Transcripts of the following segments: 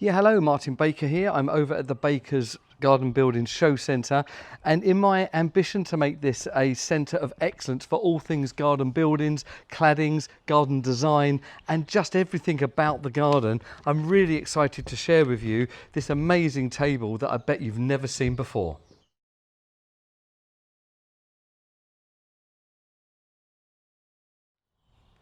Yeah, hello, Martin Baker here. I'm over at the Baker's Garden Building Show Centre, and in my ambition to make this a centre of excellence for all things garden buildings, claddings, garden design and just everything about the garden, I'm really excited to share with you this amazing table that I bet you've never seen before.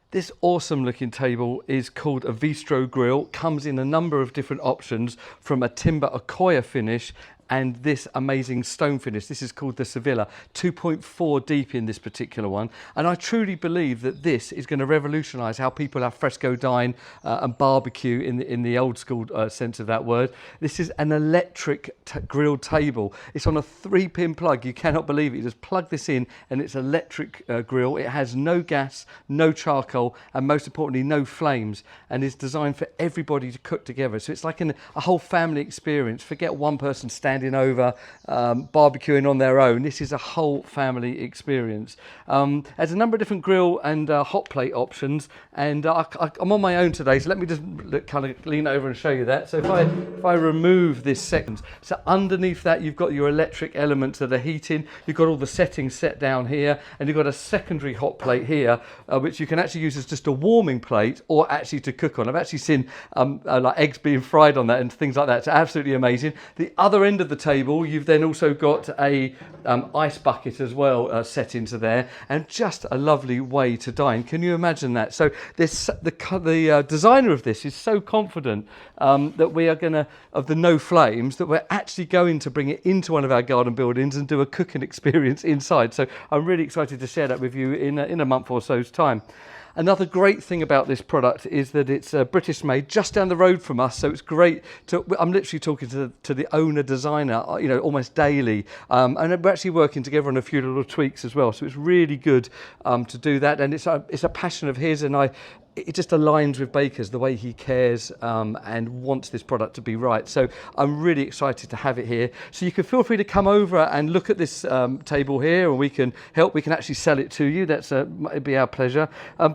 This awesome looking table is called a Vuestro Grill, comes in a number of different options from a timber Accoya finish and this amazing stone finish. This is called the Sevilla, 2.4 deep in this particular one. And I truly believe that this is going to revolutionise how people have fresco dine and barbecue in the old school sense of that word. This is an electric grilled table. It's on a 3-pin plug. You cannot believe it. You just plug this in and it's electric grill. It has no gas, no charcoal, and most importantly, no flames, and is designed for everybody to cook together. So it's like a whole family experience. Forget one person standing over barbecuing on their own. This is a whole family experience. There's a number of different grill and hot plate options, and I'm on my own today, so let me just kind of lean over and show you that. So if I remove this second, so underneath that you've got your electric elements that are heating. You've got all the settings set down here, and you've got a secondary hot plate here, which you can actually use as just a warming plate or actually to cook on. I've actually seen like eggs being fried on that and things like that. It's absolutely amazing. The other end of the table, you've then also got a ice bucket as well set into there, and just a lovely way to dine. Can you imagine that? So the designer of this is so confident that we are going to, of the no flames, that we're actually going to bring it into one of our garden buildings and do a cooking experience inside. So I'm really excited to share that with you in a month or so's time. Another great thing about this product is that it's British made, just down the road from us, so it's great to, I'm literally talking to the owner designer, you know, almost daily, and we're actually working together on a few little tweaks as well, so it's really good to do that, and it's a passion of his, and it just aligns with Baker's, the way he cares and wants this product to be right. So I'm really excited to have it here. So you can feel free to come over and look at this table here, and we can help. We can actually sell it to you. It'd be our pleasure.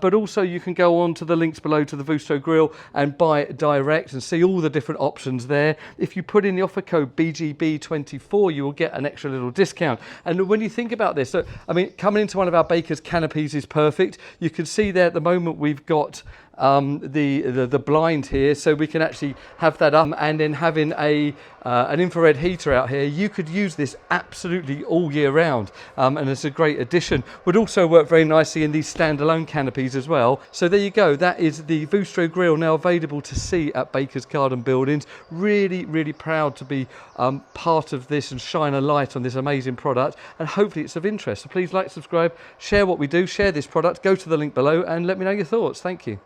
But also you can go on to the links below to the Vuestro Grill and buy it direct and see all the different options there. If you put in the offer code BGB24, you will get an extra little discount. And when you think about this, so, I mean, coming into one of our Baker's canopies is perfect. You can see there at the moment we've got the blind here, so we can actually have that up, and then having an infrared heater out here, you could use this absolutely all year round, and it's a great addition. Would also work very nicely in these standalone canopies as well. So there you go, that is the Vuestro Grill, now available to see at Baker's Garden Buildings. Really proud to be part of this and shine a light on this amazing product, and hopefully it's of interest. So please like, subscribe, share what we do, share this product, go to the link below and let me know your thoughts. Thank you.